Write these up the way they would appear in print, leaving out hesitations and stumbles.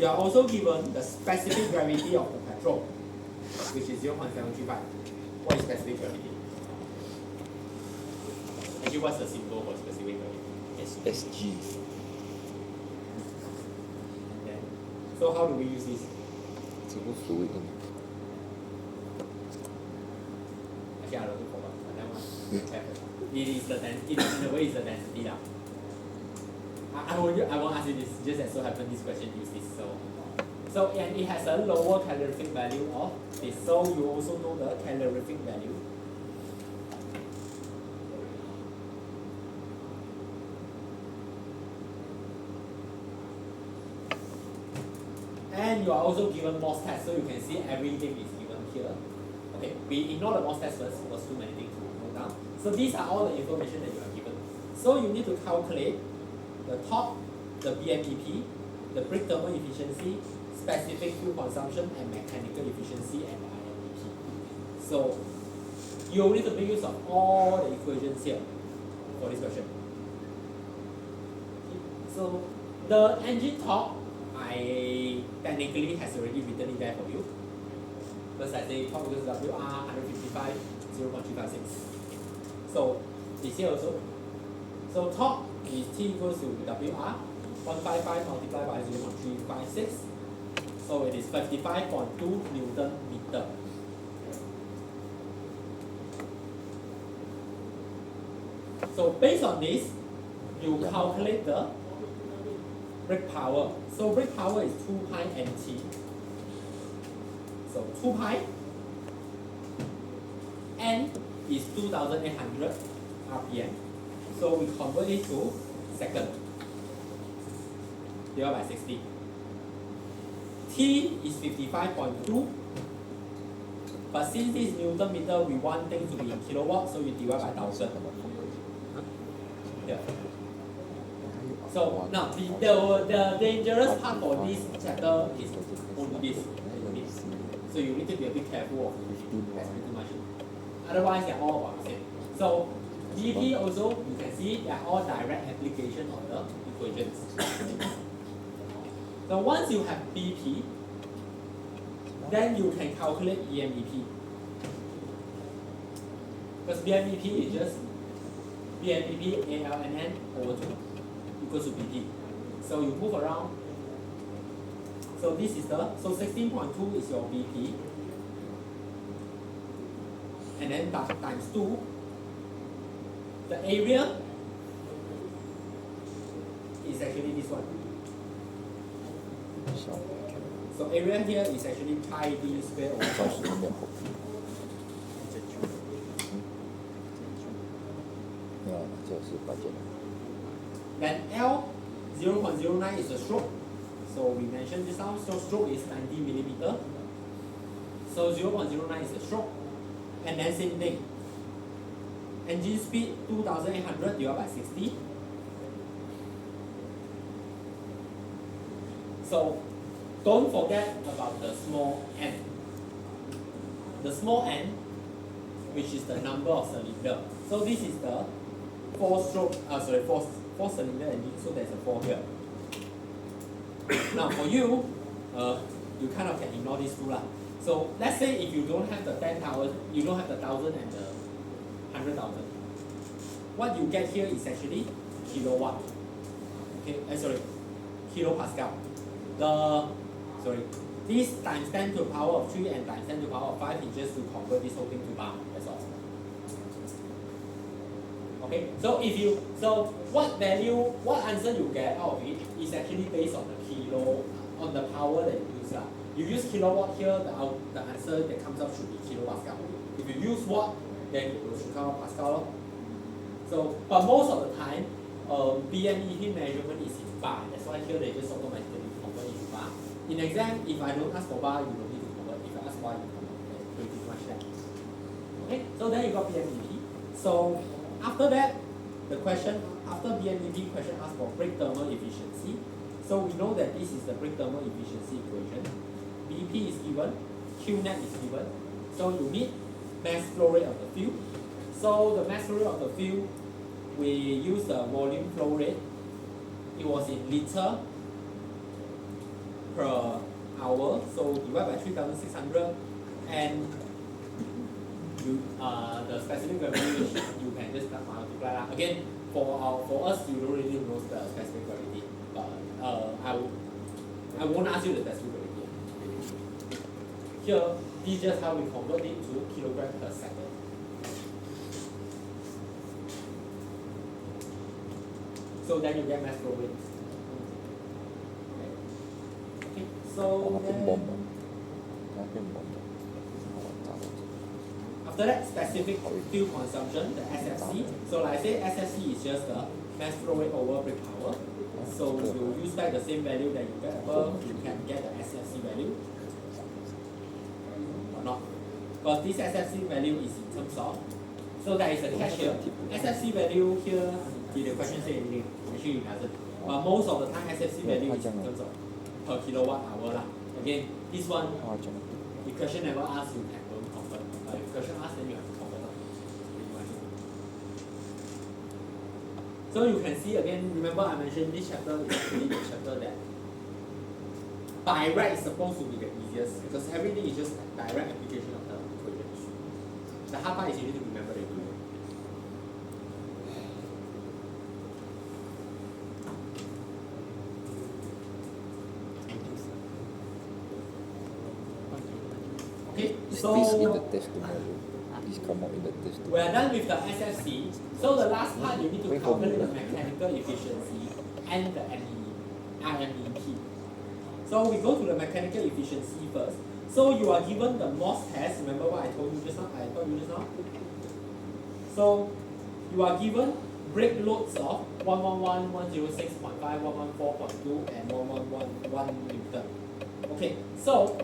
you are also given the specific gravity of the petrol, which is 0.735. What is specific gravity? Actually, what's the symbol for specific gravity? SG. Okay. So how do we use this? 这个fluid. Actually, I don't know forgot. That one. It is the density. In a way, it's the density lah. I won't ask you this. Just as so happen this question use this. So and it has a lower calorific value of this. So you also know the calorific value. And you are also given Morse test, so you can see everything is given here. Okay, we ignore the Morse test first, because too many things to note down. So these are all the information that you are given. So you need to calculate the top, the BMEP, the brake thermal efficiency, specific fuel consumption, and mechanical efficiency, and IMEP. So you need to make use of all the equations here for this question. So the engine torque, I technically has already written it there for you. Because I say torque equals WR 155, 0.356. So it's here also. So torque is T equals to WR 155 multiplied by 0.356. So it is 55.2 Newton meter. So based on this, you calculate the brake power. So brake power is 2 pi nt. So 2 pi n is 2,800 rpm. So we convert it to second divided by 60. T is 55.2. But since this is Newton meter, we want things to be in kilowatt, so you divide by 1,000. Yeah. So now the dangerous part for this chapter is only this. So you need to be a bit careful of expecting much. Otherwise, they're all about the same. So BP also, you can see they are all direct application of the equations. So once you have BP, then you can calculate BMEP. Because BMEP is just BMEP ALNN over 2 equals to BP. So you move around. So this is so 16.2 is your BP. And then times 2. The area is actually this one. So area here is actually pi d squared over 4. Then L 0.09 is the stroke. So we mentioned just now, so stroke is 90 millimeter. So 0.09 is the stroke. And then same thing. Engine speed 2,800 divided by 60. So don't forget about the small n. The small n, which is the number of cylinder. So this is the four cylinder engine, so there's a 4 here. Now for you, you kind of can ignore these two lah. So let's say if you don't have the 10,000, you don't have the 1,000 and the 100,000. What you get here is actually kilowatt. Okay, kilopascal. This times 10 to the power of 3 and times 10 to the power of 5 is just to convert this whole thing to bar. That's all. Okay, so what answer you get out of it is actually based on the power that you use. You use kilowatt here, the answer that comes up should be kilopascal. If you use watt, then it should come up pascal. So, but most of the time, BMEP measurement is in bar. That's why here they just automatically convert into bar. In exam, if I don't ask for bar, you don't need to convert. If I ask bar, you convert. Pretty much that. Okay, so then you got BMEP. So after that, the question after BMEP question asks for brake thermal efficiency. So we know that this is the brake thermal efficiency equation. BP is given, Q net is given. So you need mass flow rate of the fuel. So the mass flow rate of the fuel, we use the volume flow rate. It was in liter per hour. So divide by 3,600, and you the specific gravity you can just multiply lah. Again, for us you don't really know the specific gravity, but I won't ask you the specific gravity. Here, this is just how we convert it to kilogram per second. So then you get mass flow rate. Okay, so then, after that, specific fuel consumption, the SFC. So like I say, SFC is just the mass flow rate over brake power. So you use back the same value that you get above, you can get the SFC value. Or not. Because this SFC value is in terms of, so there is a catch here. SFC value here, did the question say anything? Actually it doesn't. But most of the time SFC value is in terms of per kilowatt hour lah. Again, this one, the question never asks, you can don't convert. But if question asks, then you have to convert. So you can see again, remember I mentioned this chapter is actually the chapter that by right is supposed to be the easiest because everything is just a direct application of the equations. The hard part is you need to remember the equation. Okay, so this in the test tomorrow. This come out in the test tomorrow. we are done with the SFC. So the last part you need to calculate the mechanical efficiency and the RMEP. So we go to the mechanical efficiency first. So you are given the Morse test. Remember what I told you just now? So you are given brake loads of 111, 106.5, 114.2, and 1111 Newton. Okay, so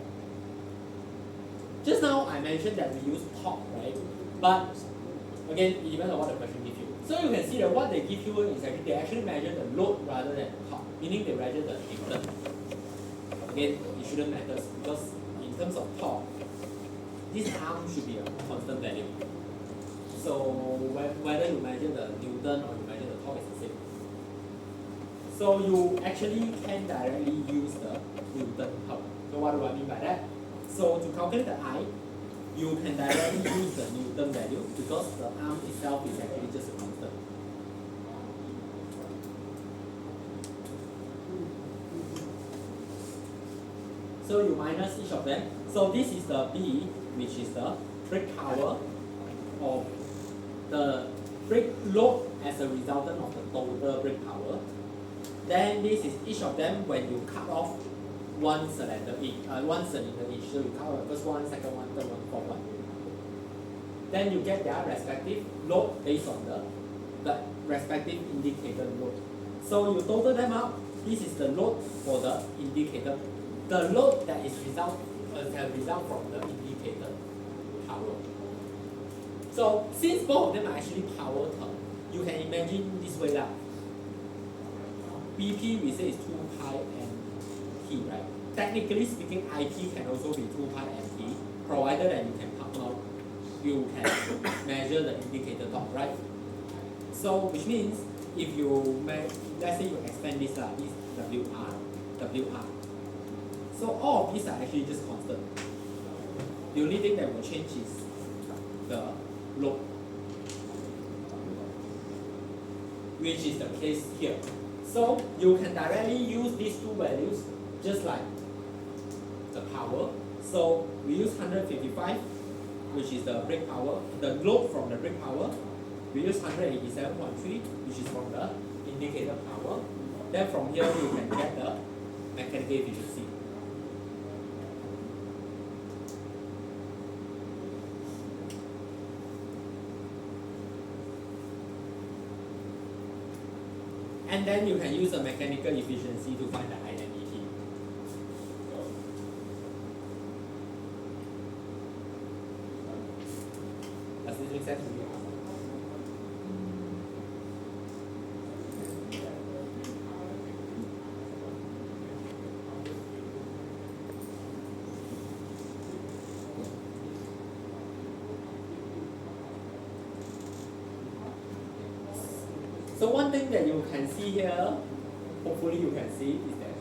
just now I mentioned that we use torque, right? But again, it depends on what the question gives you. So you can see that what they give you is actually they actually measure the load rather than torque, meaning they measure the Newton. Again, it shouldn't matter because in terms of torque, this arm should be a constant value. So whether you measure the Newton or you measure the torque is the same. So you actually can directly use the Newton torque. So what do I mean by that? So to calculate the I, you can directly use the Newton value because the arm itself is actually just a constant. So you minus each of them. So this is the B, which is the brake power of the brake load as a resultant of the total brake power. Then this is each of them when you cut off one cylinder each. So you cut off the first one, second one, third one, fourth one. Then you get their respective load based on the respective indicator load. So you total them up. This is the load for the indicator. The load that is result from the indicator power. So since both of them are actually power term, you can imagine this way lah. BP we say is 2 pi and T, right? Technically speaking, IP can also be 2 pi and T, provided that you can measure the indicator torque, right? So which means if you let's say you expand this this WR. So all of these are actually just constant. The only thing that will change is the load, which is the case here. So you can directly use these two values just like the power. So we use 155, which is the brake power, the load from the brake power. We use 187.3, which is from the indicator power. Then from here you can get the mechanical efficiency. And then you can use the mechanical efficiency to find the IMEP. Does this make sense to you? So one thing that you can see here, hopefully you can see, is that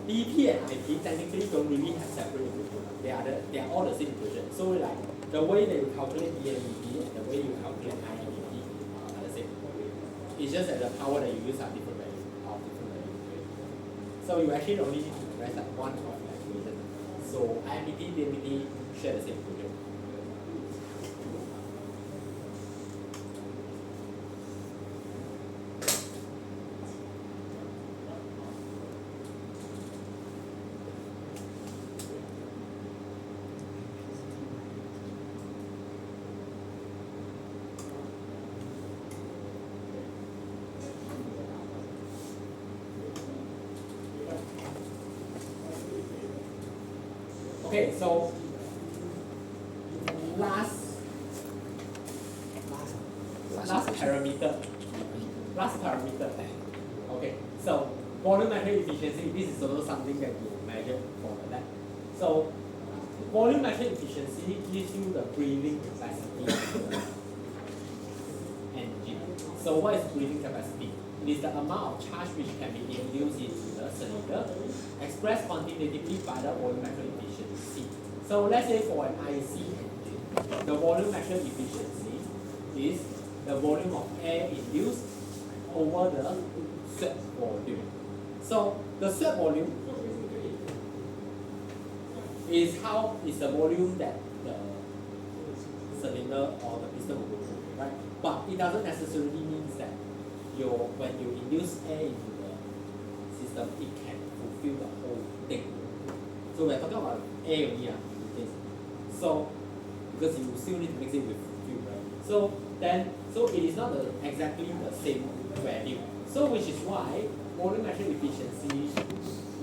DP and IP technically don't really have separate equation. They are all the same equation. So like the way that you calculate DP and the way you calculate INDP are the same. It's just that the power that you use are different value. So you actually only need to memorize like one of the equation. So INDP, DP share the same equation. Okay, so last parameter. Okay, so volumetric efficiency. This is also something that you measure for the lab. So volumetric efficiency gives you the breathing capacity of the engine. So what is breathing capacity? It is the amount of charge which can be induced into the cylinder, expressed quantitatively by the volumetric efficiency. So let's say for an IC engine, the volumetric efficiency is the volume of air induced over the sweat volume. So the sweat volume is the volume that the cylinder or the piston will go through, right? But it doesn't necessarily mean that when you induce air into the system, it can fulfill the whole thing. So we're talking about air only, so because you still need to mix it with fuel, right? So it is not exactly the same value. So which is why volumetric efficiency,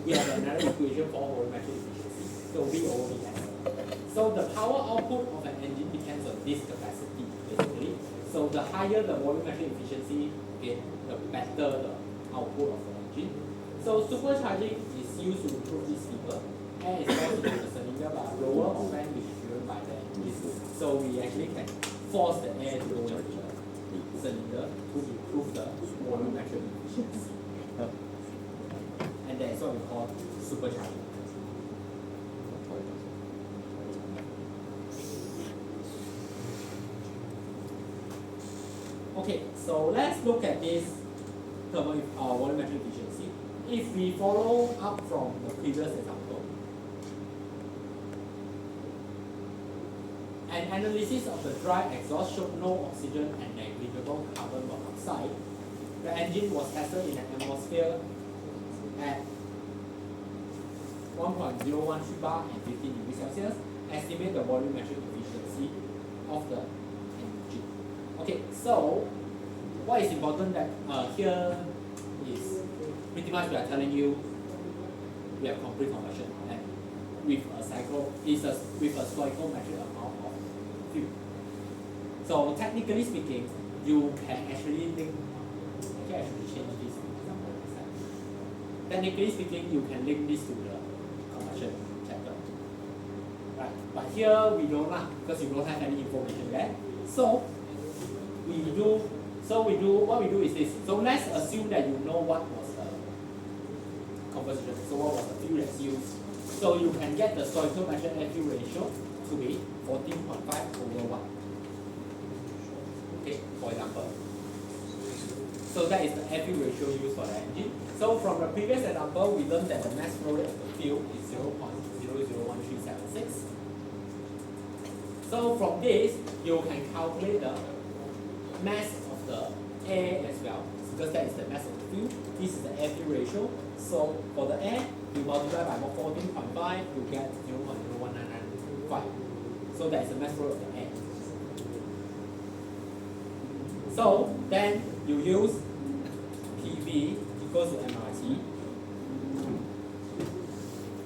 we have another equation for volumetric efficiency. So V over Vs. So the power output of an engine depends on this capacity, basically. So the higher the volumetric efficiency, okay, the better the output of the engine. So supercharging is used to improve this figure. Air is forced into the cylinder by a blower or fan which is driven by the engine. So we actually can force the air to go into the cylinder to improve the volumetric efficiency. And that is what we call supercharging. Okay, so let's look at this volumetric efficiency. If we follow up from the previous example, an analysis of the dry exhaust showed no oxygen and negligible carbon monoxide. The engine was tested in an atmosphere at 1.013 bar and 15 degrees Celsius. Estimate the volumetric efficiency of the engine. Okay, so what is important that here is pretty much we are telling you we have complete combustion and with a cycle with a stoichiometric amount of fuel. So technically speaking, you can actually link. I should change this example next time. Technically speaking, you can link this to the combustion chapter. Right, but here we don't because you don't have any information there. So what we do is this. So let's assume that you know what was the combustion. So what was the fuel that's used. So you can get the stoichiometric air fuel ratio to be 14.5/1. Okay, for example. So that is the air fuel ratio used for the engine. So from the previous example, we learned that the mass flow rate of the fuel is 0.001376. So from this, you can calculate the mass of the air as well, because that is the mass of the fuel. This is the air fuel ratio. So for the air, you multiply by 14.5, you get 0.01995. So that is the mass flow of the air. So then you use PV equals to MRT.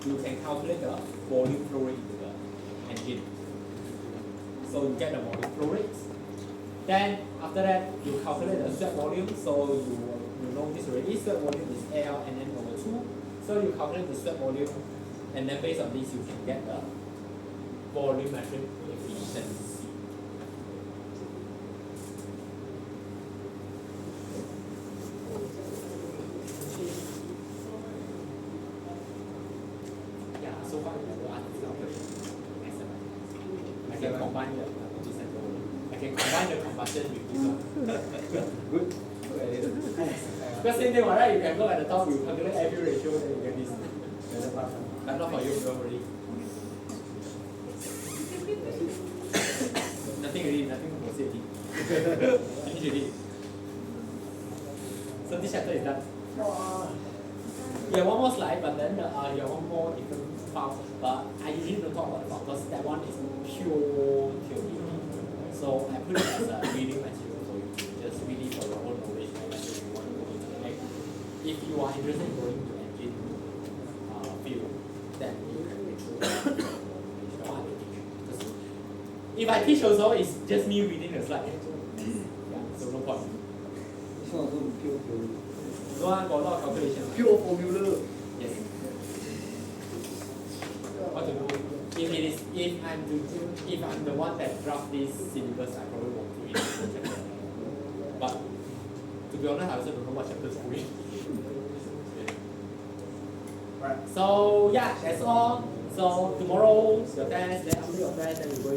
You can calculate the volume flow rate into the engine. So you get the volume flow rate. Then after that, you calculate the sweat volume. So you know this already. Sweat volume is ALNN/2. So you calculate the sweat volume, and then based on this, you can get the volumetric efficiency. combine the I can combine the combustion with this one. Good. Because same thing, right? You can go at the top, you calculate every ratio, then you get this. But not for you, don't worry. Nothing already, nothing to say already. Finish already. So this chapter is done. You have one more slide, but then you have one more different file. But I usually don't talk about the file because that one is pure theory. So I put it as a reading material for you. Just read it for your own knowledge. If you want to go into the if you are interested in going to engine field, then you can read through the one I teach. If I teach also, it's just me reading the slide. Yeah, so no point. This one also pure theory. No one got a lot of calculation. Pure formula. Yes. What to do? If I'm the one that draft this syllabus, I probably won't do it. But to be honest, I also don't know what chapters to read. Right. So yeah, that's all. So tomorrow your test, then after your test, then we go